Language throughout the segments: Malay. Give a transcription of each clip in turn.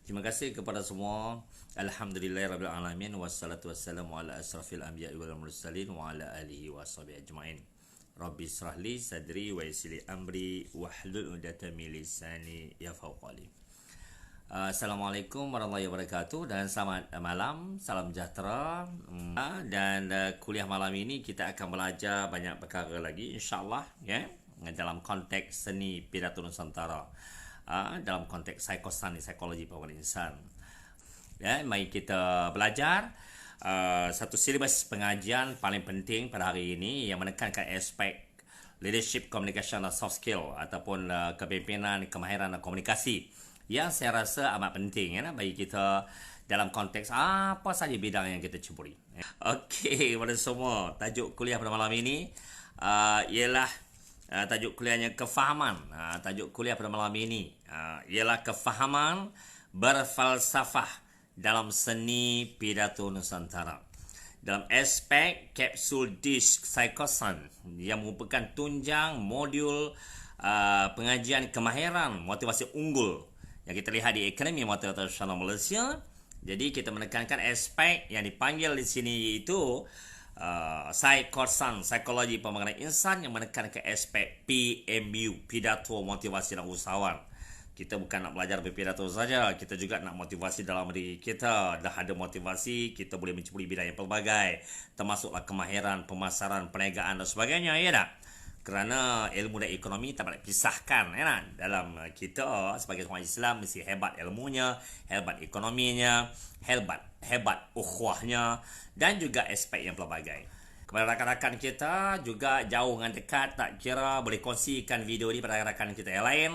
Terima kasih kepada semua. Alhamdulillahirabbil alamin wassalatu wassalamu ala asrafil anbiya'i wal mursalin wa ala alihi washabihi ajmain. Rabbi israhli sadri wa yassir li amri wahlul 'uqdatam min lisani yafqahu qawli. Assalamualaikum warahmatullahi wabarakatuh dan selamat malam, salam sejahtera. Dan kuliah malam ini kita akan belajar banyak perkara lagi insya-Allah ya, dalam konteks seni pidato Nusantara. Dalam konteks psikologi pembangunan insan. Ya, mari kita belajar satu silibus pengajian paling penting pada hari ini yang menekankan aspek leadership, communication dan soft skill ataupun kepimpinan, kemahiran dan komunikasi yang saya rasa amat penting ya, bagi kita dalam konteks apa saja bidang yang kita ceburi. Okey, kepada semua, tajuk kuliah pada malam ini ialah tajuk kuliahnya kefahaman. Tajuk kuliah pada malam ini ialah kefahaman berfalsafah dalam seni pidato Nusantara. Dalam aspek kapsul disk psikosan yang merupakan tunjang modul pengajian kemahiran motivasi unggul yang kita lihat di Akademi Motivator Nasional Malaysia. Jadi kita menekankan aspek yang dipanggil di sini itu psikologi pembangunan insan yang menekankan aspek PMU, pidato motivasi dan usahawan. Kita bukan nak belajar berpidato saja, kita juga nak motivasi dalam diri kita. Dah ada motivasi, kita boleh menceburi bidang yang pelbagai, termasuklah kemahiran, pemasaran, perniagaan dan sebagainya, ya tak? Kerana ilmu dan ekonomi tak boleh pisahkan ya, dalam kita sebagai orang Islam mesti hebat ilmunya, hebat ekonominya, hebat ukhuwahnya dan juga aspek yang pelbagai. Kepada rakan-rakan kita juga jauh dengan dekat, tak kira boleh kongsikan video ini pada rakan-rakan kita yang lain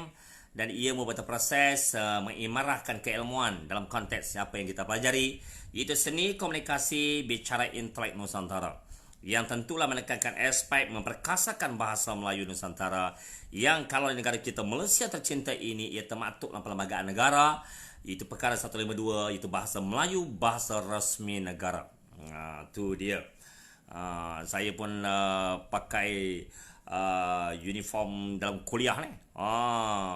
dan ia membuat proses mengimarahkan keilmuan dalam konteks apa yang kita pelajari, iaitu seni komunikasi bicara intelek Nusantara, yang tentulah menekankan aspek memperkasakan bahasa Melayu Nusantara yang kalau negara kita Malaysia tercinta ini ia termaktub dalam perlembagaan negara, itu perkara 152, itu bahasa Melayu bahasa rasmi negara. Tu dia. Saya pun pakai uniform dalam kuliah ni.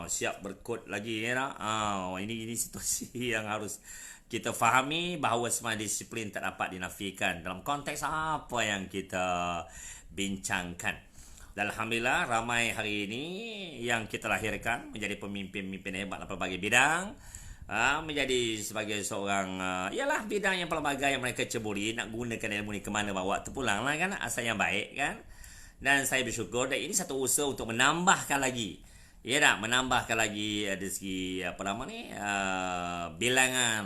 Siap berkod lagi ya. Ini situasi yang harus kita fahami bahawa semua disiplin tak dapat dinafikan dalam konteks apa yang kita bincangkan. Dan Alhamdulillah ramai hari ini yang kita lahirkan menjadi pemimpin-pemimpin hebat dalam pelbagai bidang. Menjadi sebagai seorang ialah bidang yang pelbagai yang mereka ceburi, nak gunakan ilmu ni ke mana bawa terpulang lah kan, asal yang baik kan. Dan saya bersyukur dan ini satu usaha untuk menambahkan lagi, ya tak, menambahkan lagi dari segi bilangan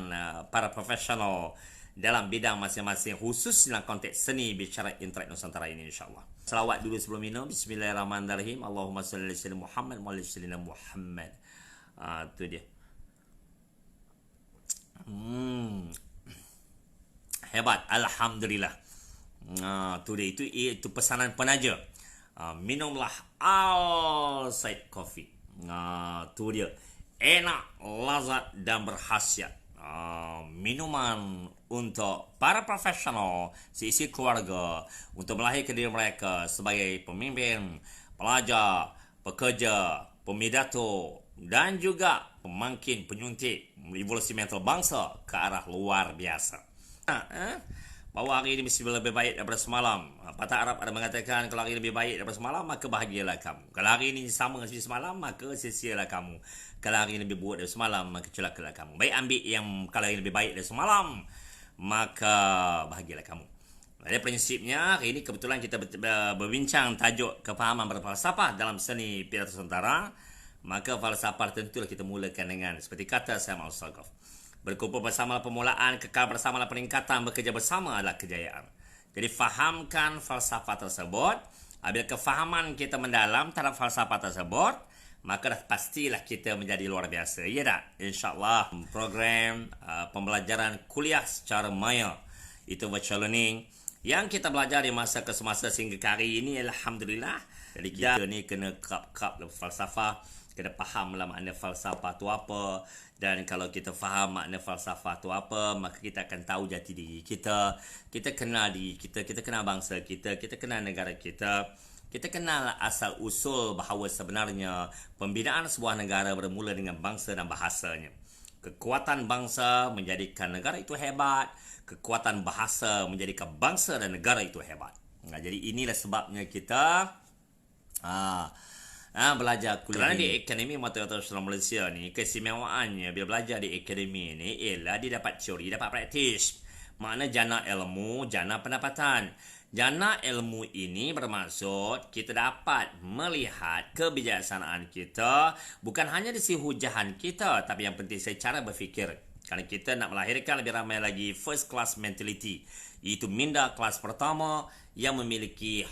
para profesional dalam bidang masing-masing, khusus dalam konteks seni bicara intelek Nusantara ini insya-Allah. Selawat dulu sebelum minum. Bismillahirrahmanirrahim. Allahumma salli ala sayyidina Muhammad wa ala sayyidina Muhammad. Tu dia. Hebat, alhamdulillah. Tu dia, itu pesanan penaja. Minumlah Al Said Coffee. Tu dia, enak, lazat dan berkhasiat. Minuman untuk para profesional seisi keluarga untuk melahirkan diri mereka sebagai pemimpin, pelajar, pekerja, pemidato dan juga pemangkin, penyuntik revolusi mental bangsa ke arah luar biasa. Bahawa hari ini mesti lebih baik daripada semalam. Patah Arab ada mengatakan kalau hari ini lebih baik daripada semalam, maka bahagialah kamu. Kalau hari ini sama seperti semalam, maka sia-sialah kamu. Kalau hari ini lebih buruk dari semalam, maka celakalah kamu. Baik ambil yang kalau hari ini lebih baik dari semalam, maka bahagialah kamu. Jadi prinsipnya hari ini kebetulan kita berbincang tajuk kefahaman berfalsafah dalam seni pidato Nusantara. Maka falsafah tentulah kita mulakan dengan seperti kata Syekh Al-Sagaf, berkumpul bersama permulaan, kekal bersama peningkatan, bekerja bersama adalah kejayaan. Jadi fahamkan falsafah tersebut. Apabila kefahaman kita mendalam terhadap falsafah tersebut, maka dah pastilah kita menjadi luar biasa. Ya tak? InsyaAllah program pembelajaran kuliah secara maya, itu virtual learning, yang kita belajar di masa ke semasa sehingga hari ini, alhamdulillah. Jadi kita ni kena kerap-kerap falsafah, kena fahamlah makna falsafah tu apa. Dan kalau kita faham makna falsafah tu apa, maka kita akan tahu jati diri kita. Kita kenal diri kita, kita kenal bangsa kita, kita kenal negara kita. Kita kenal asal usul bahawa sebenarnya pembinaan sebuah negara bermula dengan bangsa dan bahasanya. Kekuatan bangsa menjadikan negara itu hebat. Kekuatan bahasa menjadikan bangsa dan negara itu hebat. Jadi inilah sebabnya kita belajar kuliah. Kerana di Akademi Mata Internasional Malaysia ni, keistimewaannya bila belajar di akademi ni ialah dia dapat teori, dapat praktis. Makna jana ilmu, jana pendapatan. Jana ilmu ini bermaksud kita dapat melihat kebijaksanaan kita bukan hanya dari segi hujahan kita, tapi yang penting secara berfikir. Kerana kita nak melahirkan lebih ramai lagi first class mentality, iaitu minda kelas pertama yang memiliki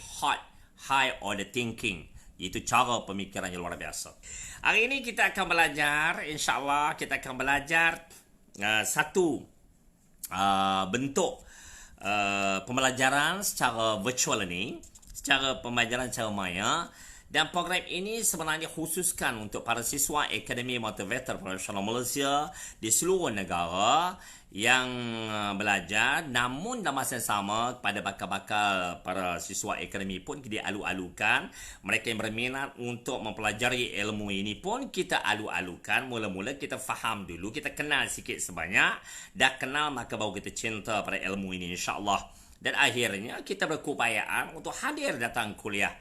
high order thinking, iaitu cara pemikiran yang luar biasa. Hari ini kita akan belajar, insyaAllah kita akan belajar satu bentuk pembelajaran secara virtual learning, secara pembelajaran secara maya. Dan program ini sebenarnya khususkan untuk para siswa Akademi Motivator Profesional Malaysia di seluruh negara yang belajar, namun dalam masa yang sama pada bakal-bakal para siswa akademi pun kita alu-alukan. Mereka yang berminat untuk mempelajari ilmu ini pun kita alu-alukan. Mula-mula kita faham dulu, kita kenal sikit sebanyak. Dah kenal maka baru kita cinta pada ilmu ini, insyaAllah. Dan akhirnya kita berkeupayaan untuk hadir datang kuliah.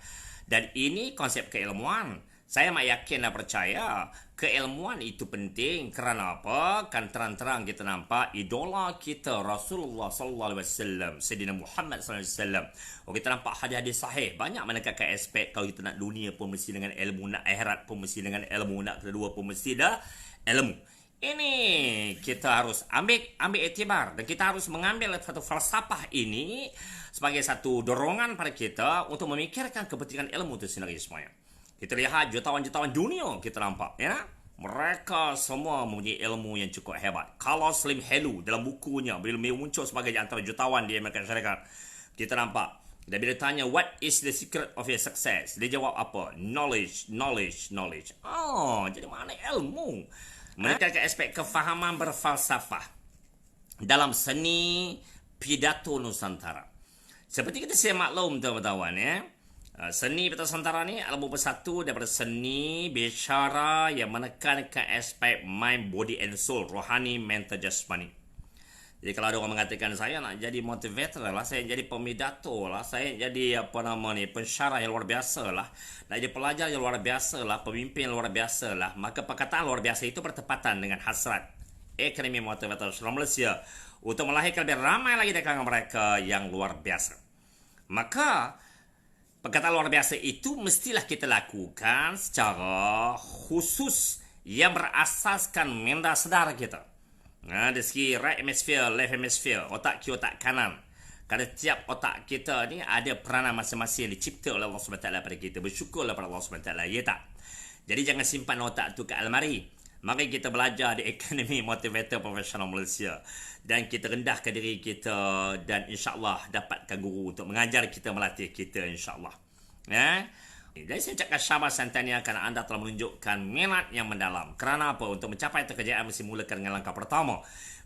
Dan ini konsep keilmuan. Saya mak yakin dan percaya keilmuan itu penting. Kerana apa? Kan terang-terang kita nampak idola kita Rasulullah sallallahu alaihi wasallam, Sayyidina Muhammad sallallahu alaihi wasallam. Kita nampak hadis-hadis sahih banyak menekankan aspek kalau kita nak dunia pun mesti dengan ilmu, nak akhirat pun mesti dengan ilmu, nak kedua pun mesti dah ilmu. Ini kita harus ambil iktibar, dan kita harus mengambil satu falsafah ini sebagai satu dorongan pada kita untuk memikirkan kepentingan ilmu itu sendiri semuanya. Kita lihat jutawan-jutawan dunia, kita nampak ya, mereka semua mempunyai ilmu yang cukup hebat. Kalau Slim Hello dalam bukunya bila muncul sebagai antara jutawan di Amerika Syarikat, kita nampak. Dan bila tanya what is the secret of your success, dia jawab apa? Knowledge. Jadi mana ilmu? Menekankan aspek kefahaman berfalsafah dalam seni pidato Nusantara. Seperti kita saya maklum tuan-tuan ya, seni pidato Nusantara ni adalah bersatu daripada seni bicara yang menekankan aspek mind, body and soul, rohani, mental, jasmani. Jadi kalau ada orang mengatakan saya nak jadi motivator lah, saya jadi pemidato lah, saya jadi pensyarah yang luar biasa lah, nak jadi pelajar yang luar biasa lah, pemimpin yang luar biasa lah, maka perkataan luar biasa itu bertepatan dengan hasrat Akademi Motivator Nasional Malaysia untuk melahirkan lebih ramai lagi dari kalangan mereka yang luar biasa. Maka perkataan luar biasa itu mestilah kita lakukan secara khusus yang berasaskan minda sedar kita. Dari segi right hemisphere, left hemisphere, otak kiri, otak kanan. Kerana tiap otak kita ni ada peranan masing-masing yang dicipta oleh Allah SWT pada kita. Bersyukurlah pada Allah SWT, ya tak? Jadi jangan simpan otak tu ke almari. Mari kita belajar di Akademi Motivator Profesional Malaysia. Dan kita rendahkan diri kita, dan insyaAllah dapatkan guru untuk mengajar kita, melatih kita, insyaAllah. Jadi saya ucapkan syabas dan tahniah kerana anda telah menunjukkan minat yang mendalam. Kerana apa? Untuk mencapai kejayaan mesti mulakan dengan langkah pertama.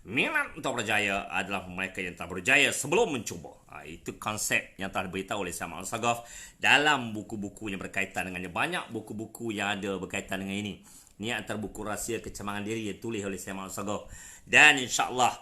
Minat untuk berjaya adalah mereka yang telah berjaya sebelum mencuba. Itu konsep yang telah diberitahu oleh Syekh Muhammad Al-Saghaf dalam buku-buku yang berkaitan dengannya. Banyak buku-buku yang ada berkaitan dengan ini. Ini antara buku rahsia kecemerlangan diri yang tulis oleh Syekh Muhammad Al-Saghaf. Dan insyaAllah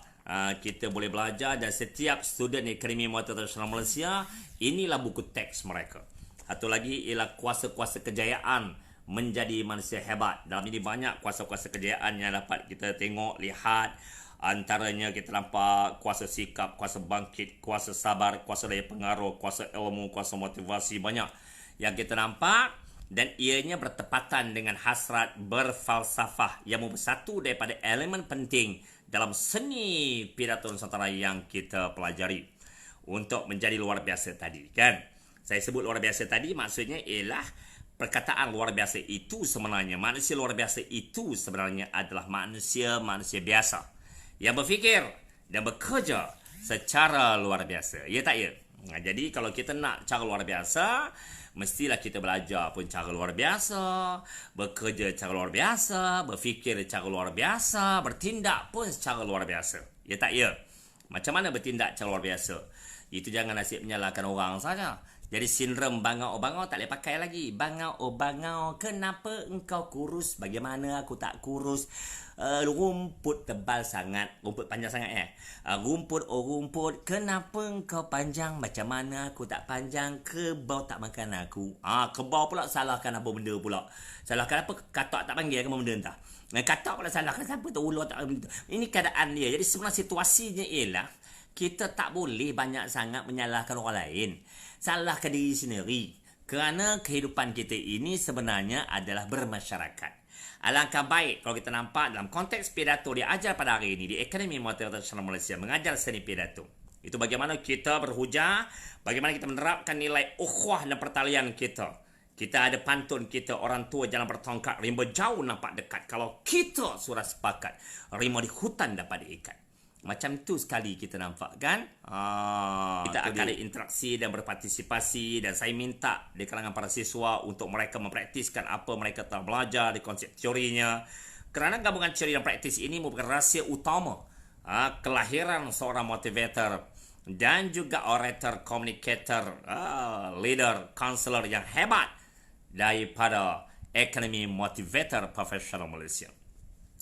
kita boleh belajar, dan setiap student Akademi Motivator Nasional Malaysia, inilah buku teks mereka. Satu lagi ialah kuasa-kuasa kejayaan menjadi manusia hebat. Dalam ini banyak kuasa-kuasa kejayaan yang dapat kita tengok, lihat. Antaranya kita nampak kuasa sikap, kuasa bangkit, kuasa sabar, kuasa daya pengaruh, kuasa ilmu, kuasa motivasi. Banyak yang kita nampak, dan ianya bertepatan dengan hasrat berfalsafah yang bersatu daripada elemen penting dalam seni pidato Nusantara yang kita pelajari untuk menjadi luar biasa tadi, kan? Saya sebut luar biasa tadi maksudnya ialah perkataan luar biasa itu sebenarnya, manusia luar biasa itu sebenarnya adalah manusia biasa yang berfikir dan bekerja secara luar biasa. Ya tak ya? Jadi kalau kita nak cara luar biasa, mestilah kita belajar pun cara luar biasa, bekerja cara luar biasa, berfikir cara luar biasa, bertindak pun secara luar biasa. Ya tak ya? Macam mana bertindak cara luar biasa? Itu jangan nasib menyalahkan orang saja. Jadi sindrom bangau-bangau tak boleh pakai lagi. Bangau-bangau, kenapa engkau kurus? Bagaimana aku tak kurus? Rumput tebal sangat. Rumput panjang sangat rumput, kenapa engkau panjang? Macam mana aku tak panjang? Kebau tak makan aku. Kebau pula salahkan apa benda pula. Salahkan apa? Katak tak panggil ke benda entah. Katak pula salahkan siapa tu? Ular tak. Ini keadaan dia. Jadi sebenarnya situasinya ialah kita tak boleh banyak sangat menyalahkan orang lain. Salahkan diri sendiri. Kerana kehidupan kita ini sebenarnya adalah bermasyarakat. Alangkah baik kalau kita nampak dalam konteks pidato dia ajar pada hari ini di Akademi Motivator Nasional Malaysia mengajar seni pidato. Itu bagaimana kita berhujah, bagaimana kita menerapkan nilai ukhuwah dan pertalian kita. Kita ada pantun kita, orang tua jangan bertongkat, rimba jauh nampak dekat. Kalau kita sudah sepakat, rimba di hutan dapat diikat. Macam tu sekali kita nampak kan. Kita akan ada interaksi dan berpartisipasi. Dan saya minta di kalangan para siswa untuk mereka mempraktiskan apa mereka telah belajar di konsep teorinya. Kerana gabungan teori dan praktis ini merupakan rahsia utama kelahiran seorang motivator dan juga orator, communicator, leader, counselor yang hebat daripada Akademi Motivator Profesional Malaysia.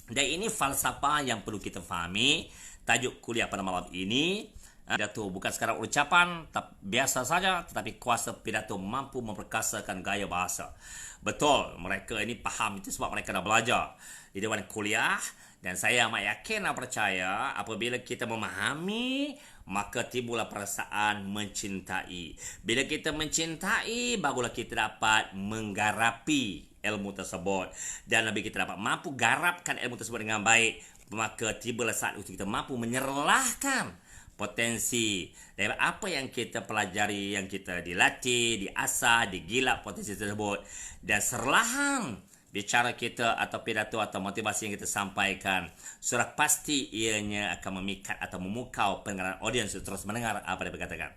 Dan ini falsafah yang perlu kita fahami. Tajuk kuliah pada malam ini, pidato bukan sekadar ucapan biasa saja, tetapi kuasa pidato mampu memperkasakan gaya bahasa. Betul, mereka ini faham itu sebab mereka dah belajar di dewan kuliah. Dan saya amat yakin dan percaya apabila kita memahami, maka timbullah perasaan mencintai. Bila kita mencintai, barulah kita dapat menggarapi ilmu tersebut. Dan lebih kita dapat mampu garapkan ilmu tersebut dengan baik, maka tibalah saat itu kita mampu menyerlahkan potensi dari apa yang kita pelajari, yang kita dilatih, diasah, digilap potensi tersebut. Dan serlahan bicara kita atau pidato atau motivasi yang kita sampaikan, sudah pasti ianya akan memikat atau memukau pendengaran audiens terus mendengar apa yang dikatakan.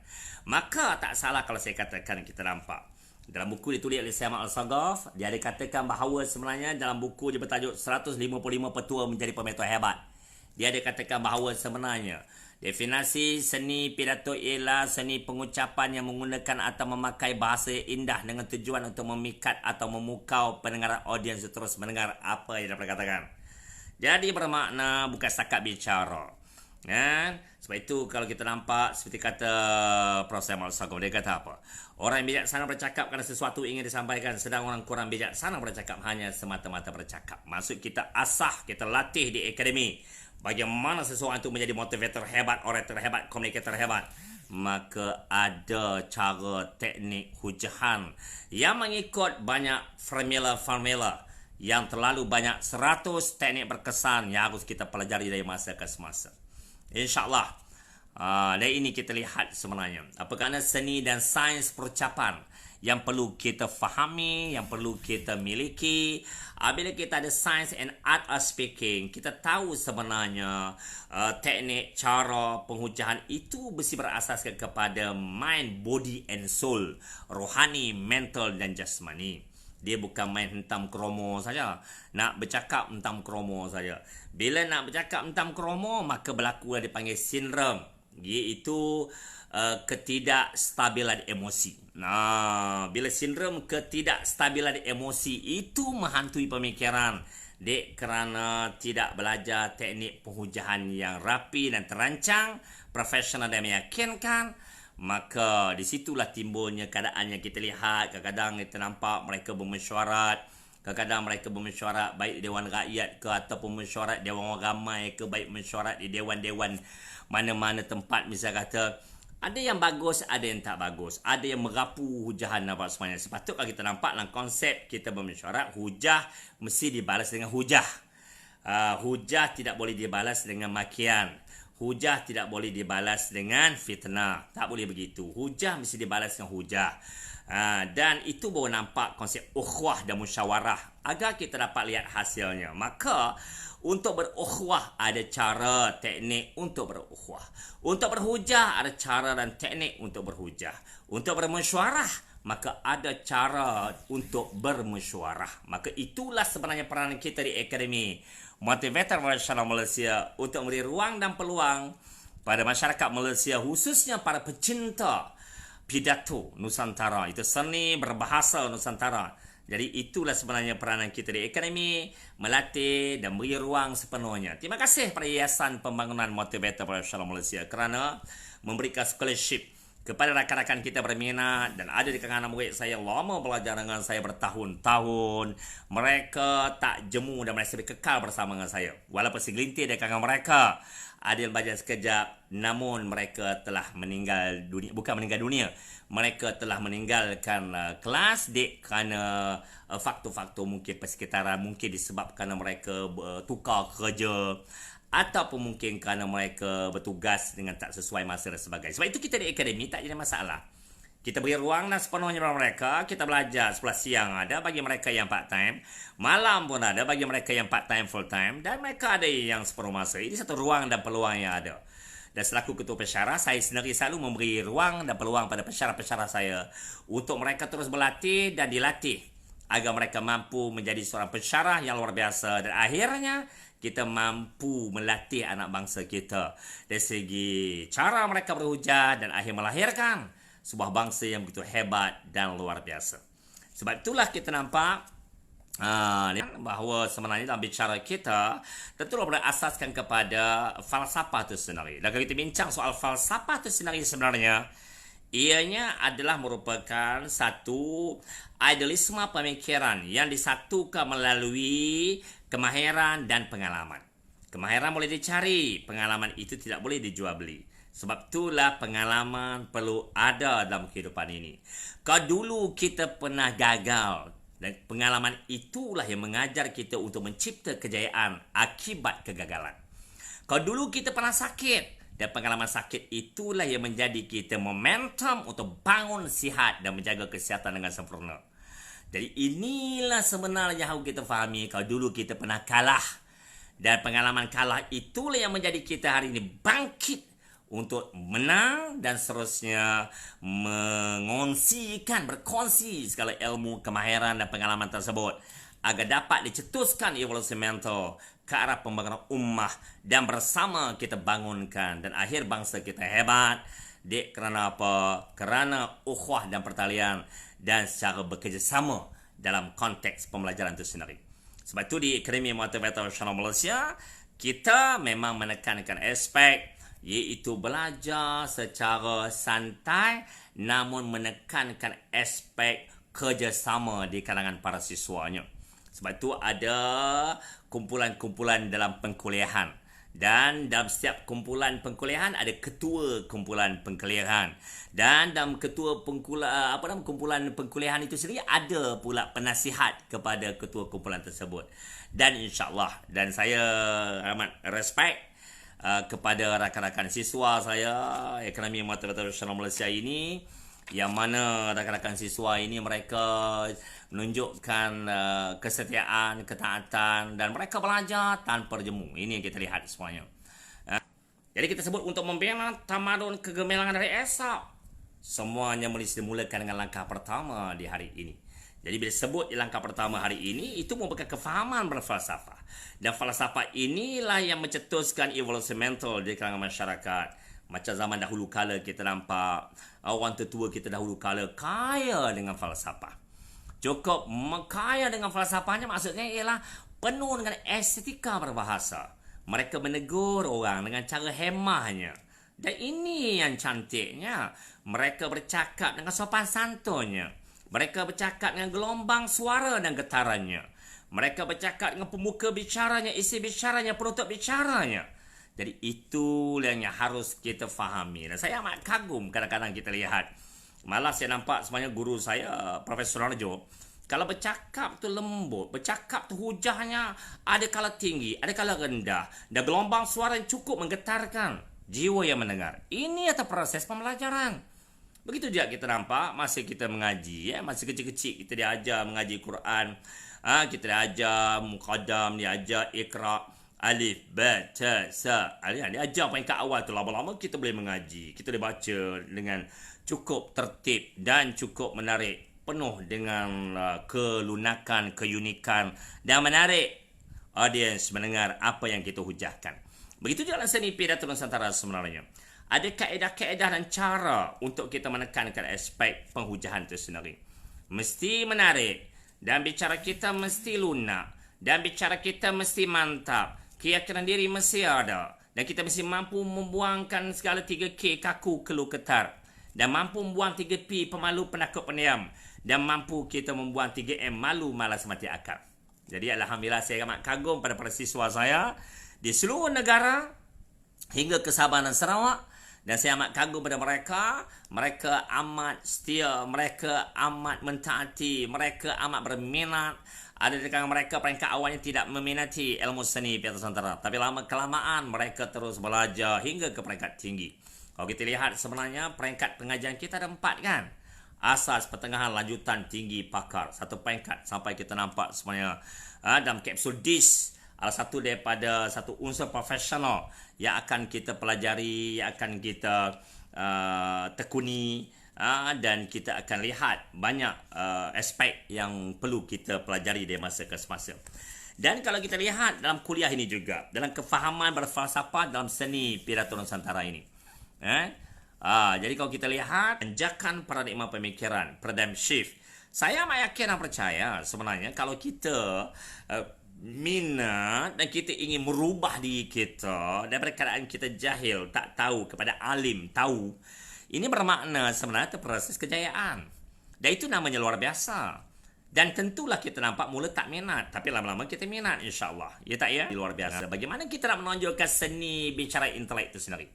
Maka tak salah kalau saya katakan kita nampak dalam buku ditulis oleh Syama Al-Sagaf, dia dikatakan bahawa sebenarnya dalam buku dia bertajuk 155 petua menjadi pemeta hebat. Dia dikatakan bahawa sebenarnya definisi seni pidato ialah seni pengucapan yang menggunakan atau memakai bahasa indah dengan tujuan untuk memikat atau memukau pendengaran audiens terus mendengar apa yang dapat dikatakan. Jadi bermakna bukan setakat bicara. Sebab itu kalau kita nampak seperti kata Prof. Syama Al-Sagaf, dia kata apa? Orang yang bijaksana bercakap kerana sesuatu ingin disampaikan, sedang orang kurang bijaksana bercakap hanya semata-mata bercakap. Maksud kita asah, kita latih di akademi bagaimana seseorang itu menjadi motivator hebat, orator hebat, communicator hebat. Maka ada cara teknik hujahan yang mengikut banyak formula-formula yang terlalu banyak, 100 teknik berkesan yang harus kita pelajari dari masa ke semasa. InsyaAllah. Dari ini kita lihat sebenarnya apakah seni dan sains perucapan yang perlu kita fahami, yang perlu kita miliki. Bila kita ada science and art of speaking, kita tahu sebenarnya teknik, cara penghujahan itu mesti berasaskan kepada mind, body and soul, rohani, mental dan jasmani. Dia bukan main hentam kromo saja, nak bercakap hentam kromo saja. Bila nak bercakap hentam kromo, maka berlaku yang dipanggil sindrom, iaitu ketidakstabilan emosi. Bila sindrom ketidakstabilan emosi itu menghantui pemikiran, kerana tidak belajar teknik penghujahan yang rapi dan terancang, profesional dan meyakinkan, maka disitulah timbulnya keadaan yang kita lihat. Kadang-kadang kita nampak mereka bermesyuarat, kadang-kadang mereka bermesyuarat baik di Dewan Rakyat ke ataupun mesyuarat Dewan Ramai ke, baik mesyuarat di dewan-dewan mana-mana tempat. Misal kata ada yang bagus, ada yang tak bagus, ada yang merapu hujahan nampak semuanya. Sepatutnya kita nampak dalam konsep kita bermesyuarat, hujah mesti dibalas dengan hujah. Hujah tidak boleh dibalas dengan makian. Hujah tidak boleh dibalas dengan fitnah. Tak boleh begitu. Hujah mesti dibalas dengan hujah. Dan itu baru nampak konsep ukhuwah dan musyawarah agar kita dapat lihat hasilnya. Maka untuk berukhuwah ada cara teknik untuk berukhuwah. Untuk berhujah ada cara dan teknik untuk berhujah. Untuk bermesyuarah maka ada cara untuk bermesyuarah. Maka itulah sebenarnya peranan kita di Akademi Motivator Nasional Malaysia untuk memberi ruang dan peluang pada masyarakat Malaysia, khususnya para pecinta pidato Nusantara, itu seni berbahasa Nusantara. Jadi itulah sebenarnya peranan kita di Akademi, melatih dan beri ruang sepenuhnya. Terima kasih pada Yayasan Pembangunan Motivator Profesional Malaysia kerana memberikan scholarship kepada rakan-rakan kita berminat dan ada di kalangan murid saya lama belajar dengan saya bertahun-tahun. Mereka tak jemu dan masih kekal bersama dengan saya. Walaupun segelintir dari kalangan mereka ada yang belajar sekejap, namun mereka telah meninggal dunia. Bukan meninggal dunia, mereka telah meninggalkan kelas kerana faktor-faktor mungkin persekitaran, mungkin disebabkan mereka tukar kerja, ataupun mungkin kerana mereka bertugas dengan tak sesuai masa dan sebagainya. Sebab itu kita di akademi tak jadi masalah. Kita beri ruang dan sepenuhnya kepada mereka. Kita belajar sebelah siang ada bagi mereka yang part time, malam pun ada bagi mereka yang part time full time, dan mereka ada yang sepenuh masa. Ini satu ruang dan peluang yang ada. Dan selaku ketua pensyarah, saya sendiri selalu memberi ruang dan peluang pada pensyarah-pensyarah saya untuk mereka terus berlatih dan dilatih agar mereka mampu menjadi seorang pensyarah yang luar biasa, dan akhirnya kita mampu melatih anak bangsa kita dari segi cara mereka berhujah dan akhir melahirkan sebuah bangsa yang begitu hebat dan luar biasa. Sebab itulah kita nampak bahawa sebenarnya dalam bicara kita tentulah berasaskan kepada falsafah itu sendiri. Dan kalau kita bincang soal falsafah itu sendiri sebenarnya, ianya adalah merupakan satu idealisme pemikiran yang disatukan melalui kemahiran dan pengalaman. Kemahiran boleh dicari, pengalaman itu tidak boleh dijual beli. Sebab itulah pengalaman perlu ada dalam kehidupan ini. Kalau dulu kita pernah gagal, dan pengalaman itulah yang mengajar kita untuk mencipta kejayaan akibat kegagalan. Kalau dulu kita pernah sakit, dan pengalaman sakit itulah yang menjadi kita momentum untuk bangun sihat dan menjaga kesihatan dengan sempurna. Jadi inilah sebenarnya yang harus kita fahami. Kalau dulu kita pernah kalah, dan pengalaman kalah itulah yang menjadi kita hari ini bangkit untuk menang dan seterusnya berkongsi segala ilmu, kemahiran dan pengalaman tersebut agar dapat dicetuskan evolusi mental ke arah pembangunan ummah dan bersama kita bangunkan dan akhir bangsa kita hebat. Kerana apa? Kerana ukhuwah dan pertalian dan secara bekerjasama dalam konteks pembelajaran itu sendiri. Sebab itu di Akademi Motivator Profesional Malaysia kita memang menekankan aspek iaitu belajar secara santai namun menekankan aspek kerjasama di kalangan para siswanya. Sebab itu ada kumpulan-kumpulan dalam pengkuliahan. Dan dalam setiap kumpulan pengkuliahan ada ketua kumpulan pengkuliahan. Dan dalam kumpulan pengkuliahan itu sendiri ada pula penasihat kepada ketua kumpulan tersebut. Dan insya-Allah, dan saya amat respect kepada rakan-rakan siswa saya Akademi Motivator Profesional Malaysia ini, yang mana rakan-rakan siswa ini mereka menunjukkan kesetiaan, ketaatan, dan mereka belajar tanpa jemu. Ini yang kita lihat semuanya. Jadi kita sebut untuk membina tamadun kegemilangan dari esok. Semuanya mesti dimulakan dengan langkah pertama di hari ini. Jadi bila sebut di langkah pertama hari ini, itu merupakan kefahaman berfalsafah. Dan falsafah inilah yang mencetuskan evolusi mental di kalangan masyarakat. Macam zaman dahulu kala kita nampak orang tertua kita dahulu kala kaya dengan falsafah. Cukup kaya dengan falsafahnya, maksudnya ialah penuh dengan estetika berbahasa. Mereka menegur orang dengan cara hemahnya. Dan ini yang cantiknya. Mereka bercakap dengan sopan santunnya. Mereka bercakap dengan gelombang suara dan getarannya. Mereka bercakap dengan pemuka bicaranya, isi bicaranya, penutup bicaranya. Jadi itu yang harus kita fahami. Dan saya amat kagum kadang-kadang kita lihat. Malah saya nampak sebenarnya guru saya, Profesor Narjo, kalau bercakap tu lembut, bercakap tu hujahnya ada kala tinggi, ada kala rendah. Dan gelombang suara yang cukup menggetarkan jiwa yang mendengar. Ini adalah proses pembelajaran. Begitu juga kita nampak masa kita mengaji, masa kecil-kecil kita diajar mengaji Quran. Kita diajar Muqaddam, diajar Iqra, Alif, Ba, Ta, Sa. Diajar peringkat awal tu, lama-lama kita boleh mengaji. Kita boleh baca dengan cukup tertib dan cukup menarik, penuh dengan kelunakan, keunikan, dan menarik audiens mendengar apa yang kita hujahkan. Begitu juga seni pidato Nusantara sebenarnya. Ada kaedah-kaedah dan cara untuk kita menekankan aspek penghujahan itu sendiri. Mesti menarik, dan bicara kita mesti lunak, dan bicara kita mesti mantap. Keyakinan diri mesti ada, dan kita mesti mampu membuangkan segala 3K kaku keluh ketar, dan mampu membuang 3P pemalu penakut pendiam, dan mampu kita membuang 3M malu malas mati akal. Jadi alhamdulillah saya amat kagum pada para siswa saya di seluruh negara hingga ke Sabah dan Sarawak, dan saya amat kagum pada mereka. Mereka amat setia, mereka amat mentaati, mereka amat berminat. Ada di kalangan mereka peringkat awalnya tidak meminati ilmu seni Pihak Nusantara, tapi lama kelamaan mereka terus belajar hingga ke peringkat tinggi. Kalau kita lihat sebenarnya peringkat pengajian kita ada 4 kan. Asas, pertengahan, lanjutan, tinggi, pakar. 1 peringkat sampai kita nampak sebenarnya dalam kapsul DIS. Ada satu daripada satu unsur profesional yang akan kita pelajari, yang akan kita tekuni, dan kita akan lihat banyak aspek yang perlu kita pelajari dari masa ke semasa. Dan kalau kita lihat dalam kuliah ini juga, dalam kefahaman berfalsafah dalam seni pidato Nusantara ini, jadi kalau kita lihat tanjakan paradigma pemikiran, paradigm shift, saya amat yakin dan percaya sebenarnya kalau kita minat dan kita ingin merubah diri kita daripada keadaan kita jahil, tak tahu, kepada alim, tahu, ini bermakna sebenarnya itu proses kejayaan. Dan itu namanya luar biasa. Dan tentulah kita nampak mula tak minat, tapi lama-lama kita minat insyaAllah. Ya tak ya? Luar biasa. Bagaimana kita nak menonjolkan seni bicara intelek itu sendiri?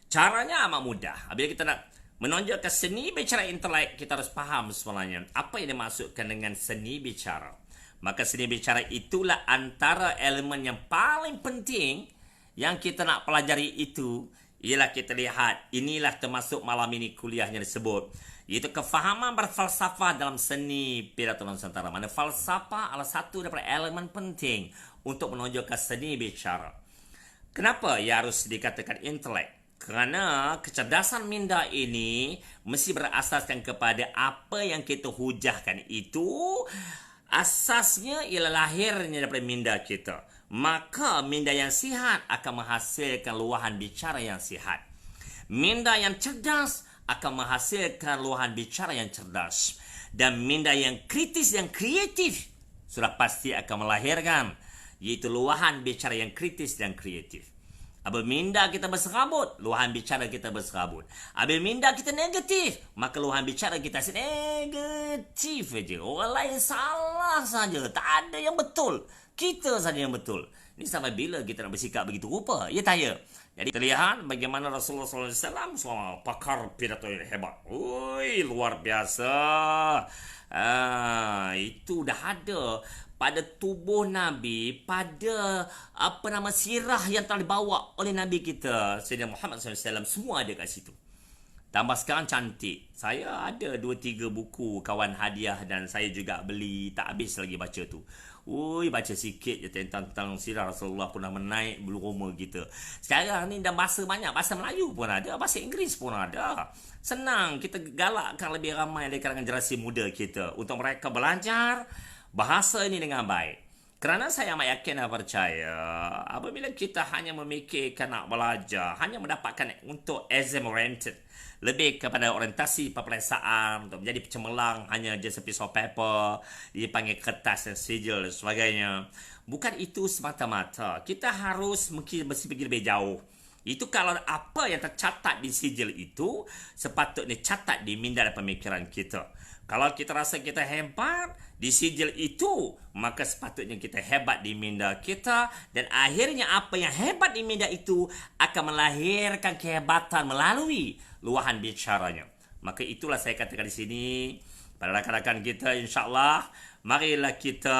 Caranya amat mudah. Bila kita nak menonjolkan seni bicara intelek, kita harus faham sebenarnya apa yang dimaksudkan dengan seni bicara. Maka seni bicara itulah antara elemen yang paling penting yang kita nak pelajari itu. Ialah kita lihat, inilah termasuk malam ini kuliahnya disebut, iaitu kefahaman berfalsafah dalam seni pidato Nusantara. Mana falsafah adalah satu daripada elemen penting untuk menonjolkan seni bicara. Kenapa ia harus dikatakan intelek? Kerana kecerdasan minda ini mesti berasaskan kepada apa yang kita hujahkan itu. Asasnya ialah lahirnya daripada minda kita. Maka minda yang sihat akan menghasilkan luahan bicara yang sihat. Minda yang cerdas akan menghasilkan luahan bicara yang cerdas. Dan minda yang kritis, yang kreatif, sudah pasti akan melahirkan iaitu luahan bicara yang kritis dan kreatif. Apabila minda kita berserabut, luahan bicara kita berserabut. Apabila minda kita negatif, maka luahan bicara kita negatif saja. Orang lain salah saja. Tak ada yang betul. Kita saja yang betul. Ini sampai bila kita nak bersikap begitu rupa? Ya tak ya? Jadi terlihat bagaimana Rasulullah SAW seorang pakar pidato yang hebat. Ui, luar biasa. Itu dah ada pada tubuh Nabi, pada sirah yang telah dibawa oleh Nabi kita Sayyidina Muhammad SAW, semua ada kat situ. Tambah sekarang cantik. Saya ada 2-3 buku kawan hadiah dan saya juga beli, tak habis lagi baca tu. Ui, baca sikit je tentang sirah Rasulullah pun dah menaik bulu roma kita. Sekarang ni dah bahasa banyak, bahasa Melayu pun ada, bahasa Inggeris pun ada. Senang, kita galakkan lebih ramai dari kalangan generasi muda kita untuk mereka belajar bahasa ini dengan baik. Kerana saya amat yakin dan percaya, apabila kita hanya memikirkan nak belajar, hanya mendapatkan untuk exam oriented, lebih kepada orientasi peperiksaan, untuk menjadi pencemerlang hanya just a piece of paper, dipanggil kertas dan sijil dan sebagainya. Bukan itu semata-mata. Kita harus mesti pergi lebih jauh. Itu kalau apa yang tercatat di sijil itu, sepatutnya catat di minda dan pemikiran kita. Kalau kita rasa kita hebat di sijil itu, maka sepatutnya kita hebat di minda kita. Dan akhirnya apa yang hebat di minda itu akan melahirkan kehebatan melalui luahan bicaranya. Maka itulah saya katakan di sini pada rakan-rakan kita, insyaAllah, marilah kita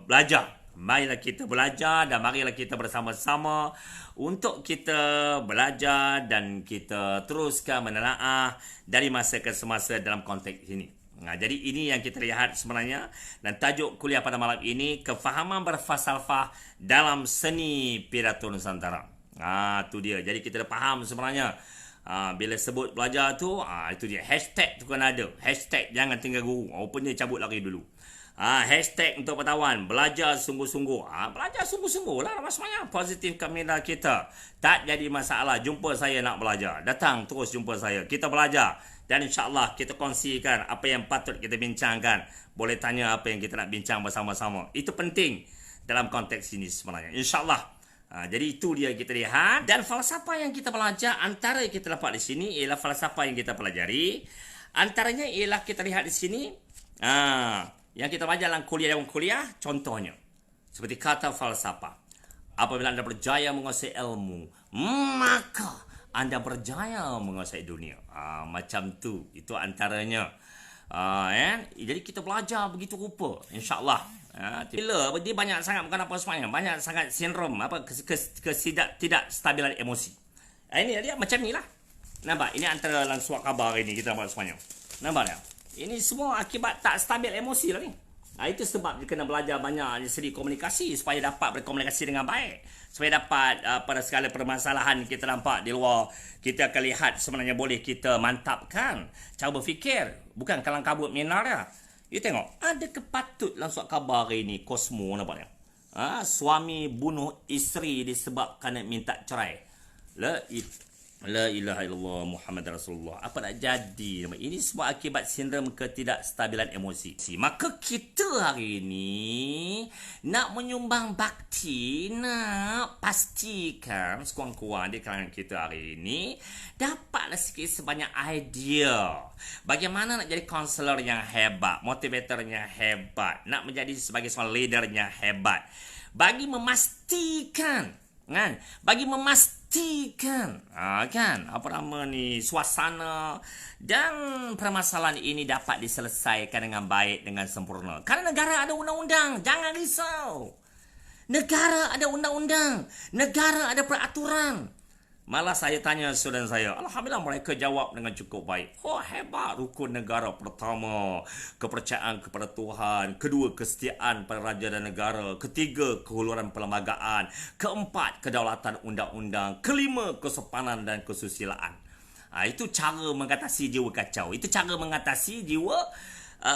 belajar. Marilah kita belajar dan marilah kita bersama-sama untuk kita belajar dan kita teruskan menelaah dari masa ke semasa dalam konteks ini. Jadi ini yang kita lihat sebenarnya, dan tajuk kuliah pada malam ini, kefahaman berfalsafah dalam seni pidato Nusantara. Itu dia. Jadi kita dah faham sebenarnya Bila sebut belajar tu, itu dia. Hashtag tu kan ada. Hashtag jangan tinggal guru. Rupanya cabut lari dulu. Hashtag untuk pengetahuan. Belajar sungguh-sungguh. Belajar sungguh-sungguh lah maksudnya. Positifkan minda kita. Tak jadi masalah. Jumpa saya nak belajar. Datang terus jumpa saya. Kita belajar. Dan insyaAllah kita kongsikan apa yang patut kita bincangkan. Boleh tanya apa yang kita nak bincang bersama-sama. Itu penting dalam konteks ini sebenarnya. InsyaAllah. Jadi itu dia kita lihat. Dan falsafah yang kita belajar, antara yang kita dapat di sini ialah falsafah yang kita pelajari. Antaranya ialah kita lihat di sini, yang kita belajar dalam kuliah, contohnya seperti kata falsafah. Apabila anda berjaya menguasai ilmu, maka anda berjaya menguasai dunia. Macam tu. Itu antaranya. Jadi kita belajar begitu rupa, insyaAllah. Bila dia banyak sangat, bukan apa semuanya, banyak sangat sindrom tidak stabilan emosi. Ini dia macam ni lah. Nampak? Ini antara dalam surat khabar ini kita nampak semuanya. Nampak tak? Ini semua akibat tak stabil emosi lah ni. Itu sebab dia kena belajar banyak dari segi komunikasi supaya dapat berkomunikasi dengan baik. Supaya dapat pada segala permasalahan kita nampak di luar, kita akan lihat sebenarnya boleh kita mantapkan cara berfikir. Bukan kalang kabut minar ya. You tengok, ada kepatut dalam surat khabar ini, Cosmo nampak tak? Suami bunuh isteri disebabkan nak minta cerai. La ilaha illallah Muhammad Rasulullah. Apa nak jadi? Ini semua akibat sindrom ketidakstabilan emosi. Maka kita hari ini nak menyumbang bakti, nak pastikan sekurang-kurang di kalangan kita hari ini dapatlah sikit sebanyak idea bagaimana nak jadi kaunselor yang hebat, motivatornya hebat, nak menjadi sebagai seorang leadernya hebat, bagi memastikan suasana dan permasalahan ini dapat diselesaikan dengan baik, dengan sempurna. Karena negara ada undang-undang, jangan risau. Negara ada undang-undang, negara ada peraturan. Malah saya tanya saudara saya, alhamdulillah mereka jawab dengan cukup baik. Hebat rukun negara. Pertama, kepercayaan kepada Tuhan. Kedua, kesetiaan pada raja dan negara. Ketiga, kehuluran perlembagaan. Keempat, kedaulatan undang-undang. Kelima, kesopanan dan kesusilaan. Itu cara mengatasi jiwa kacau. Itu cara mengatasi jiwa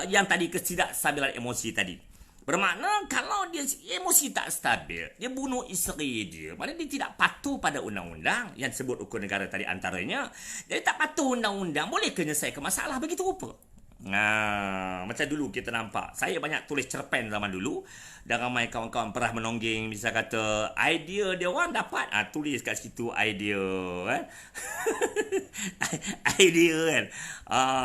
yang tadi ketidakstabilan emosi tadi. Bermakna kalau dia emosi tak stabil, dia bunuh isteri dia, maknanya dia tidak patuh pada undang-undang yang sebut hukum negara tadi antaranya. Jadi tak patuh undang-undang, boleh menyelesaikan masalah begitu rupa. Macam dulu kita nampak, saya banyak tulis cerpen zaman dulu, dan ramai kawan-kawan pernah menongging, bisa kata idea dia orang dapat, tulis kat situ idea kan. Idea kan,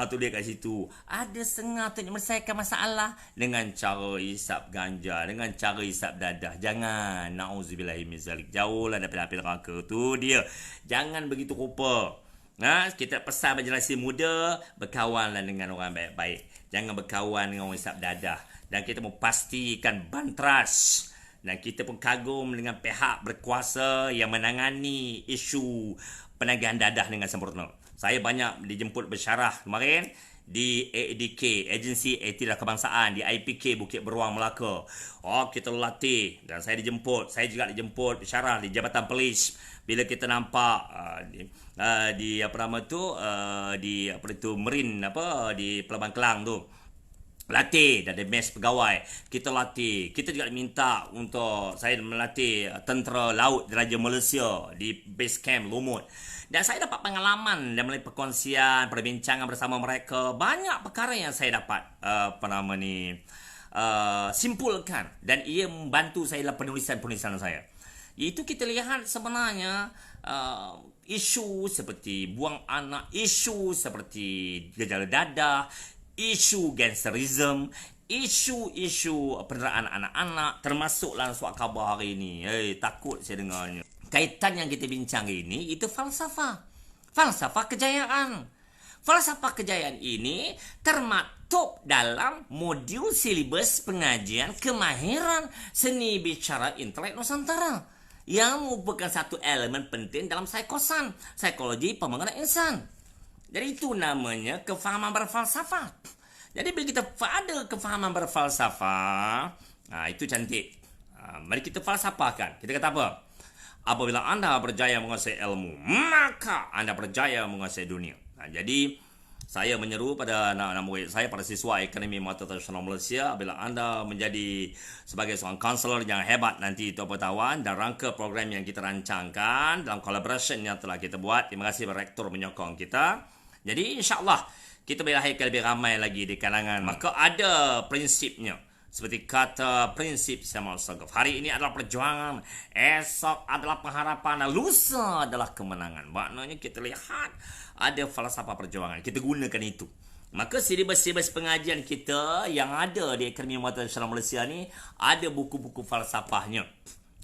tulis kat situ ada setengah untuk menyelesaikan masalah dengan cara hisap ganja, dengan cara hisap dadah. Jangan, na'udzubillahi min zalik, jauhlah daripada api neraka. Tu dia, jangan begitu rupa. Kita pesan bergenerasi muda, berkawanlah dengan orang baik-baik. Jangan berkawan dengan orang hisap dadah. Dan kita memastikan bantras. Dan kita pun kagum dengan pihak berkuasa yang menangani isu penagihan dadah dengan sempurna. Saya banyak dijemput bersyarah kemarin di AADK, Agensi Iktidarah Kebangsaan, di IPK Bukit Beruang, Melaka. Kita latih dan saya dijemput. Saya juga dijemput bersyarah di Jabatan Polis. Bila kita nampak di apa nama tu, di apa itu Merin di Pelabuhan Kelang tu, latih dan ada mes pegawai, kita latih. Kita juga diminta untuk saya melatih tentera laut Diraja Malaysia di base camp Lumut. Dan saya dapat pengalaman dan melalui perkongsian, perbincangan bersama mereka, banyak perkara yang saya dapat simpulkan, dan ia membantu saya dalam penulisan saya. Itu kita lihat sebenarnya isu seperti buang anak, isu seperti gejala dadah, isu gangsterism, isu-isu penderaan anak-anak, termasuklah surat khabar hari ini. Takut saya dengarnya. Kaitan yang kita bincang ini itu falsafah. Falsafah kejayaan. Falsafah kejayaan ini termaktub dalam modul silibus pengajian kemahiran seni bicara intelek Nusantara, yang merupakan satu elemen penting dalam psikosan, psikologi pembangunan insan. Jadi itu namanya kefahaman berfalsafah. Jadi bila kita ada kefahaman berfalsafah, itu cantik. Mari kita falsafahkan. Kita kata apa? Apabila anda berjaya menguasai ilmu, maka anda berjaya menguasai dunia. Jadi saya menyeru pada anak-anak murid saya, pada siswa Akademi Mata Nasional Malaysia, bila anda menjadi sebagai seorang kaunselor yang hebat nanti Tuan Pengetahuan, dan rangka program yang kita rancangkan dalam collaboration yang telah kita buat. Terima kasih kepada rektor menyokong kita. Jadi insyaAllah kita melahirkan lebih ramai lagi di kalangan. Maka ada prinsipnya. Seperti kata prinsip Samuel Sogov, hari ini adalah perjuangan, esok adalah pengharapan, dan lusa adalah kemenangan. Maknanya kita lihat ada falsafah perjuangan, kita gunakan itu. Maka silibus-silibus pengajian kita yang ada di Akademi Mata Nasional Malaysia ni, ada buku-buku falsafahnya.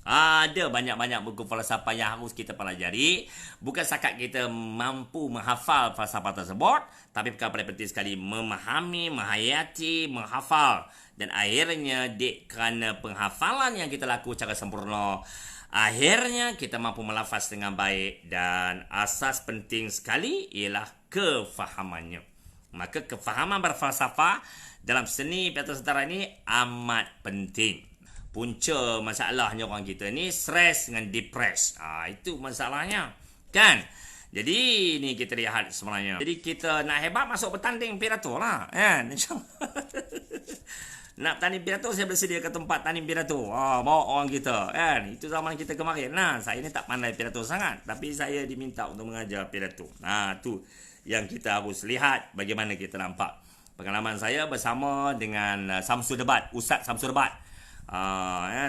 Ada banyak-banyak buku falsafah yang harus kita pelajari. Bukan sahaja kita mampu menghafal falsafah tersebut, tapi paling penting sekali memahami, menghayati, menghafal. Dan akhirnya kerana penghafalan yang kita lakukan secara sempurna, akhirnya kita mampu melafaz dengan baik. Dan asas penting sekali ialah kefahamannya. Maka kefahaman berfalsafah dalam seni pidato setara ini amat penting. Punca masalahnya orang kita ni stres dengan depres. Itu masalahnya. Kan? Jadi ni kita lihat sebenarnya. Jadi kita nak hebat masuk bertanding pidato lah. Kan? Nak tanding pidato, saya bersedia ke tempat tanding pidato. Bawa orang kita. Kan? Itu zaman kita kemarin. Saya ni tak pandai pidato sangat. Tapi saya diminta untuk mengajar pidato. Tu yang kita harus lihat bagaimana kita nampak. Pengalaman saya bersama dengan Samsul Debat. Ustaz Samsul Debat.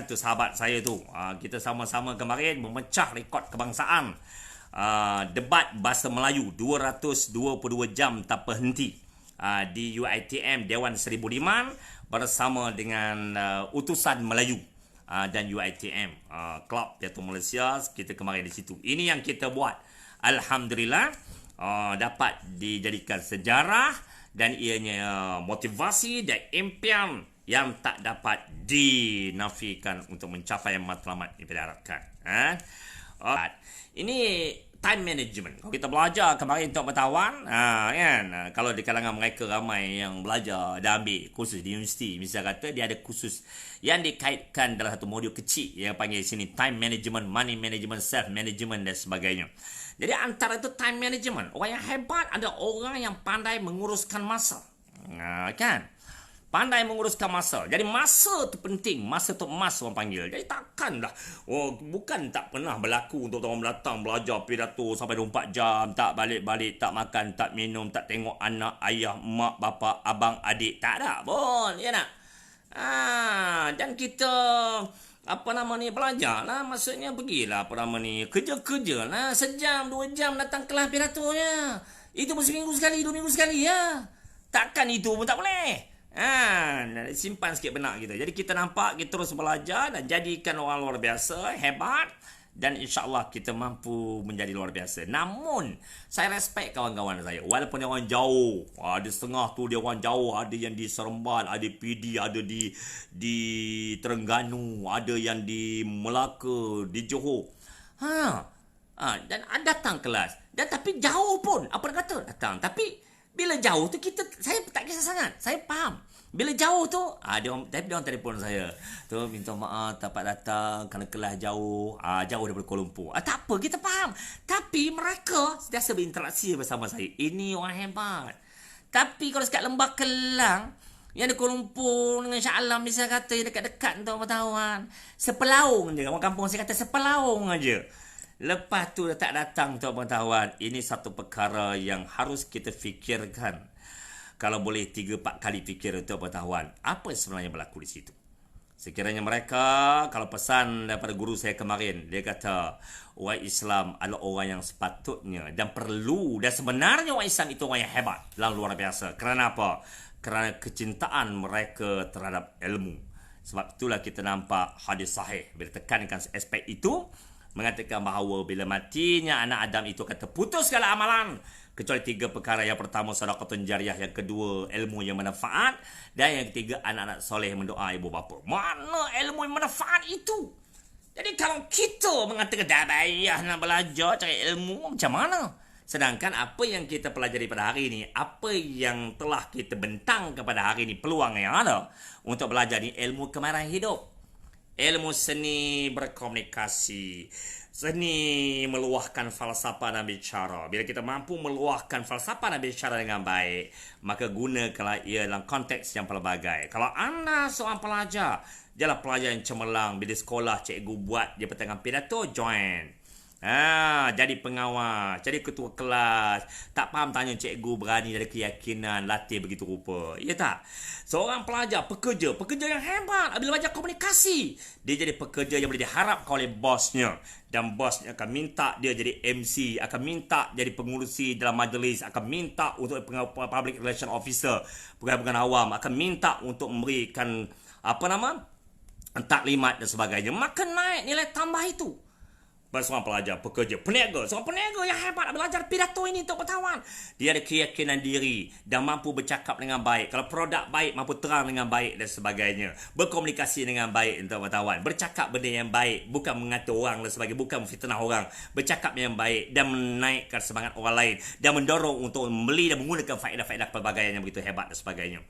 Tu sahabat saya tu. Kita sama-sama kemarin memecah rekod kebangsaan. Debat bahasa Melayu 222 jam tak berhenti di UiTM Dewan Seribu Liman bersama dengan utusan Melayu dan UiTM Club Pidato Malaysia. Kita kemarin di situ. Ini yang kita buat. Alhamdulillah dapat dijadikan sejarah dan ianya motivasi dan impian yang tak dapat dinafikan untuk mencapai matlamat yang kita harapkan. Ini time management. Kalau kita belajar kemarin untuk pengetahuan, kan, kalau di kalangan mereka ramai yang belajar dan ambil kursus di universiti, misalnya kata dia ada kursus yang dikaitkan dalam satu modul kecil yang panggil sini time management, money management, self management dan sebagainya. Jadi antara itu time management, orang yang hebat ada orang yang pandai menguruskan masa. Kan? Pandai menguruskan masa. Jadi masa tu penting. Masa tu emas orang panggil. Jadi takkanlah. Bukan tak pernah berlaku untuk orang datang belajar pidato sampai 24 jam. Tak balik-balik, tak makan, tak minum, tak tengok anak, ayah, mak, bapa, abang, adik. Tak ada pun. Ya tak? Dan kita belajar lah. Maksudnya pergilah kerja-kerja lah. Sejam, 2 jam datang kelas pidatonya. Itu pun seminggu sekali, 2 minggu sekali ya. Takkan itu pun tak boleh. Simpan sikit benak kita. Jadi kita nampak kita terus belajar dan jadikan orang luar biasa, hebat, dan insyaAllah kita mampu menjadi luar biasa. Namun saya respect kawan-kawan saya, walaupun dia orang jauh. Ada setengah tu dia orang jauh. Ada yang di Seremban, ada PD, ada di Terengganu, ada yang di Melaka, di Johor. Dan datang kelas. Dan tapi jauh pun, apa dia kata? Datang. Tapi bila jauh tu saya tak kisah sangat. Saya faham. Bila jauh tu, dia orang telefon saya. Tu minta maaf tak dapat datang kerana kelas jauh. Jauh daripada Kuala Lumpur. Tak apa, kita faham. Tapi mereka sentiasa berinteraksi bersama saya. Ini orang hebat. Tapi kalau sekat Lembah Kelang, yang di Kuala Lumpur dengan Shah Alam bisa kata dekat-dekat untuk pengetahuan. Sepelaung je. Orang kampung saya kata sepelaung aja. Lepas tu dah tak datang untuk pengetahuan. Ini satu perkara yang harus kita fikirkan. Kalau boleh 3-4 kali fikir untuk pengetahuan. Apa sebenarnya berlaku di situ? Sekiranya mereka, kalau pesan daripada guru saya kemarin, dia kata orang Islam adalah orang yang sepatutnya dan perlu. Dan sebenarnya orang Islam itu orang yang hebat dan luar biasa. Kerana apa? Kerana kecintaan mereka terhadap ilmu. Sebab itulah kita nampak hadis sahih. Bila tekankan aspek itu, mengatakan bahawa bila matinya anak Adam itu akan terputus segala amalan kecuali 3 perkara. Yang pertama sedekatun jariah, yang kedua ilmu yang bermanfaat, dan yang ketiga anak-anak soleh mendoa ibu bapa. Mana ilmu yang bermanfaat itu? Jadi kalau kita mengatakan dah payah nak belajar cari ilmu, macam mana? Sedangkan apa yang kita pelajari pada hari ini, apa yang telah kita bentang kepada hari ini, peluang yang ada untuk belajar ni ilmu kemahiran hidup. ilmu seni berkomunikasi, seni meluahkan falsafah dan bicara. Bila kita mampu meluahkan falsafah dan bicara dengan baik, maka gunakanlah ia dalam konteks yang pelbagai. Kalau anda seorang pelajar, janganlah pelajar yang cemerlang. Bila sekolah cikgu buat dia pertengahan pidato, join. Jadi pengawas, jadi ketua kelas. Tak faham tanya cikgu, berani, ada keyakinan, latih begitu rupa. Ya tak? Seorang pelajar, pekerja yang hebat bila belajar komunikasi. Dia jadi pekerja yang boleh diharapkan oleh bosnya. Dan bosnya akan minta dia jadi MC, akan minta jadi pengurusi dalam majlis, akan minta untuk public relation officer, pegawai awam, akan minta untuk memberikan taklimat dan sebagainya. Maka naik nilai tambah itu. Seorang pelajar, pekerja, peniaga. Seorang peniaga yang hebat belajar pidato ini untuk pengetahuan. Dia ada keyakinan diri dan mampu bercakap dengan baik. Kalau produk baik, mampu terang dengan baik dan sebagainya. Berkomunikasi dengan baik untuk pengetahuan. Bercakap benda yang baik, bukan mengatur orang dan sebagainya, bukan memfitnah orang. Bercakap yang baik dan menaikkan semangat orang lain dan mendorong untuk membeli dan menggunakan faedah-faedah pelbagaian yang begitu hebat dan sebagainya.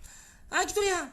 Gitu dia.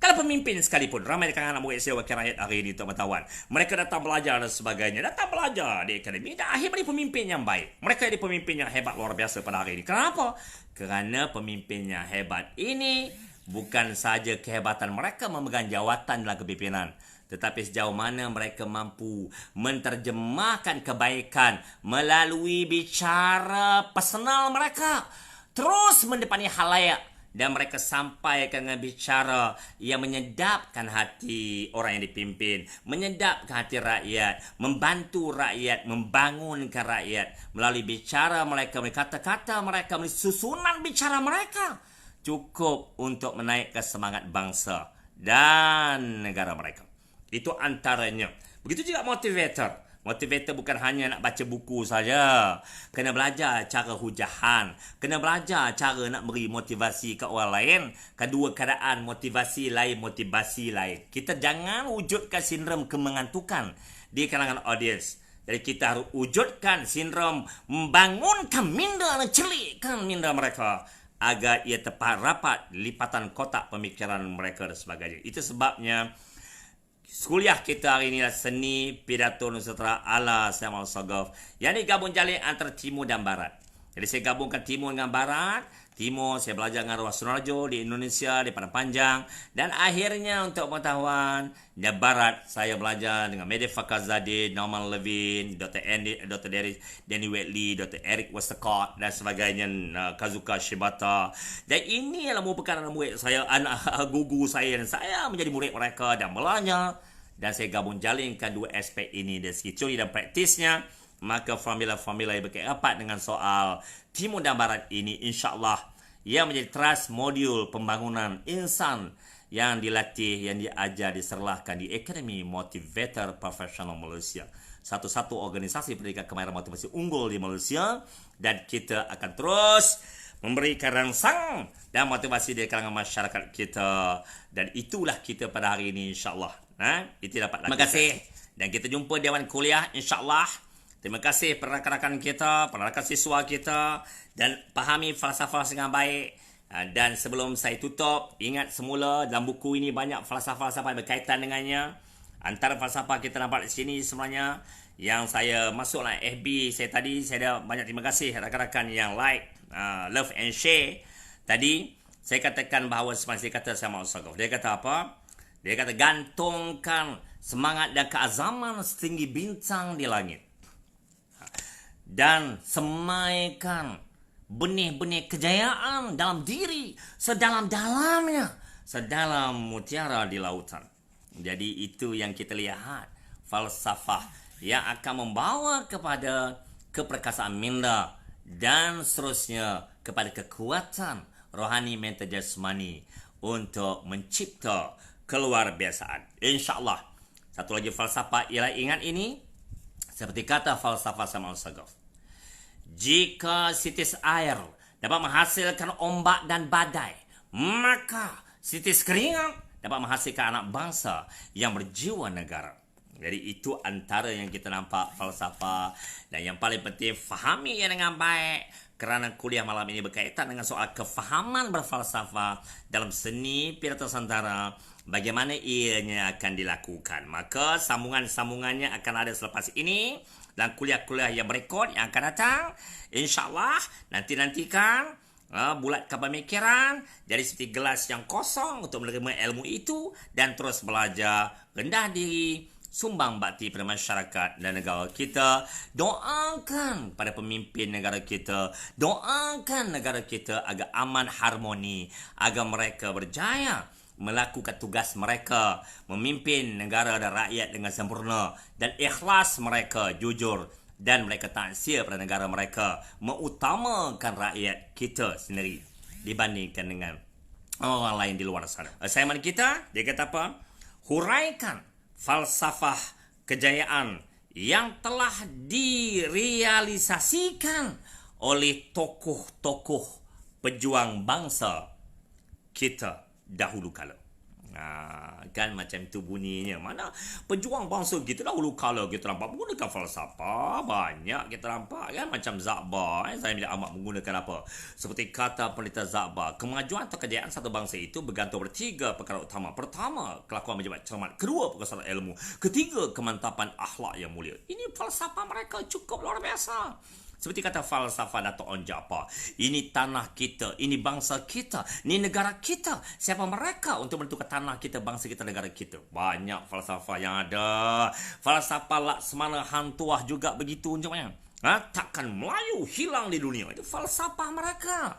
Kalau pemimpin sekalipun, ramai di kalangan murid saya wakil rakyat hari ini untuk pengetahuan. Mereka datang belajar dan sebagainya. Datang belajar di akademi. Dan akhirnya pemimpin yang baik. Mereka jadi pemimpin yang hebat luar biasa pada hari ini. Kenapa? Kerana pemimpin yang hebat ini bukan saja kehebatan mereka memegang jawatan dalam kepimpinan. Tetapi sejauh mana mereka mampu menterjemahkan kebaikan melalui bicara personal mereka. Terus mendepani khalayak. Dan mereka sampaikan dengan bicara yang menyedapkan hati orang yang dipimpin, menyedapkan hati rakyat, membantu rakyat, membangunkan rakyat melalui bicara mereka, melalui kata-kata mereka, melalui susunan bicara mereka, cukup untuk menaikkan semangat bangsa dan negara mereka. Itu antaranya. Begitu juga motivator. Motivator bukan hanya nak baca buku saja. Kena belajar cara hujahan. Kena belajar cara nak beri motivasi ke orang lain. Kedua keadaan, motivasi lain, motivasi lain. Kita jangan wujudkan sindrom kemengantukan di kalangan audiens. Jadi kita harus wujudkan sindrom membangunkan minda dan celikkan minda mereka agar ia tepat rapat lipatan kotak pemikiran mereka dan sebagainya. Itu sebabnya kuliah kita hari ini adalah seni pidato Nusantara ala Samuel Sogov yang digabung jalin antara Timur dan Barat. Jadi saya gabungkan Timur dengan Barat. Timur saya belajar dengan Ruas Sunarjo di Indonesia, di Padang Panjang. Dan akhirnya untuk pengetahuan, di Barat saya belajar dengan Mehdi Fakhrizadeh, Norman Levin, Dr. Danny Whitley, Dr. Eric Westcott dan sebagainya, Kazuka Shibata. Dan ini adalah merupakan anak murid saya, anak guru saya, dan saya menjadi murid mereka dan belajar. Dan saya gabung jalinkan dua aspek ini dari segi teori dan praktisnya. Maka formula-formula yang berkait rapat dengan soal Timur dan Barat ini insya-Allah ia menjadi trust modul pembangunan insan yang dilatih, yang diajar, diserlahkan di Akademi Motivator Profesional Malaysia. Satu-satu organisasi pendidikan kemahiran motivasi unggul di Malaysia, dan kita akan terus memberikan rangsang dan motivasi di kalangan masyarakat kita, dan itulah kita pada hari ini insya-Allah. Itu dapat. Terima kasih dan kita jumpa di Dewan Kuliah insya-Allah. Terima kasih para rakan-rakan kita, para rakan siswa kita, dan pahami falsafah dengan baik. Dan sebelum saya tutup, ingat semula dalam buku ini banyak falsafah-falsafah yang berkaitan dengannya. Antara falsafah kita nampak di sini sebenarnya yang saya masuklah FB saya tadi, saya dah banyak terima kasih rakan-rakan yang like, love and share. Tadi saya katakan bahawa semasa dia kata Samuel Sogov. Dia kata apa? Dia kata gantungkan semangat dan keazaman setinggi bintang di langit. Dan semaikan benih-benih kejayaan dalam diri sedalam-dalamnya, sedalam mutiara di lautan. Jadi itu yang kita lihat, falsafah yang akan membawa kepada keperkasaan minda dan seterusnya kepada kekuatan rohani, mental, jasmani untuk mencipta keluarbiasaan. InsyaAllah. Satu lagi falsafah ialah ingat ini, seperti kata falsafah Samuel Sogov. Jika sitis air dapat menghasilkan ombak dan badai, maka sitis keringat dapat menghasilkan anak bangsa yang berjiwa negara. Jadi itu antara yang kita nampak falsafah. Dan yang paling penting, fahami ia dengan baik. Kerana kuliah malam ini berkaitan dengan soal kefahaman berfalsafah dalam seni pidato Nusantara bagaimana ianya akan dilakukan. Maka sambungan-sambungannya akan ada selepas ini dan kuliah-kuliah yang berikut yang akan datang. InsyaAllah nanti-nantikan bulatkan pemikiran jadi seperti gelas yang kosong untuk menerima ilmu itu dan terus belajar, rendah diri, sumbang bakti pada masyarakat dan negara kita. Doakan pada pemimpin negara kita, doakan negara kita agar aman, harmoni, agar mereka berjaya melakukan tugas mereka, memimpin negara dan rakyat dengan sempurna, dan ikhlas mereka, jujur, dan mereka taksir pada negara mereka, mengutamakan rakyat kita sendiri dibandingkan dengan orang lain di luar sana. Assignment kita, dia kata apa? Huraikan falsafah kejayaan yang telah direalisasikan oleh tokoh-tokoh pejuang bangsa kita dahulu kala. Kan macam tu bunyinya. Mana pejuang bangsa kita dahulu kala kita nampak menggunakan falsafah. Banyak kita nampak kan. Macam Zakbar. Saya bila amat menggunakan apa? Seperti kata peneliti Zakbar, kemajuan atau kejayaan satu bangsa itu bergantung pada 3 perkara utama. Pertama, kelakuan menjabat cermat. Kedua, perkasaan ilmu. Ketiga, kemantapan akhlak yang mulia. Ini falsafah mereka cukup luar biasa. Seperti kata falsafah Dato' Onn Jaafar, ini tanah kita, ini bangsa kita, ini negara kita. Siapa mereka untuk menentukan tanah kita, bangsa kita, negara kita? Banyak falsafah yang ada. Falsafah Laksamana Hantuah juga begitu uncapnya. Takkan Melayu hilang di dunia. Itu falsafah mereka.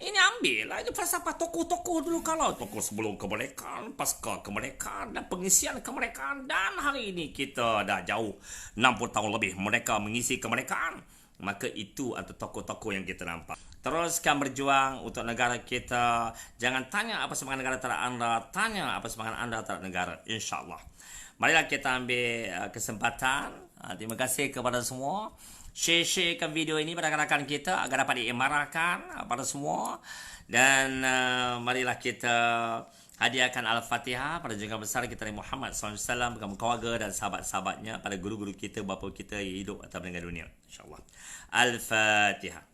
Ini ambil lah. Itu falsafah tokoh-tokoh dulu kalau. Tokoh sebelum kemerdekaan, pasca kemerdekaan, dan pengisian kemerdekaan. Dan hari ini kita dah jauh 60 tahun lebih mereka mengisi kemerdekaan. Maka itu atau tokoh-tokoh yang kita nampak. Teruskan berjuang untuk negara kita. Jangan tanya apa semangat negara terhadap anda, tanya apa semangat anda terhadap negara. InsyaAllah. Marilah kita ambil kesempatan. Terima kasih kepada semua. Share-sharekan video ini pada rakan-rakan kita agar dapat diimarahkan pada semua. Dan marilah kita hadiahkan Al-Fatihah pada junjungan besar kita Nabi Muhammad SAW, bersama keluarga dan sahabat-sahabatnya, pada guru-guru kita, bapa kita yang hidup atau meninggal dunia. InsyaAllah. Al-Fatihah.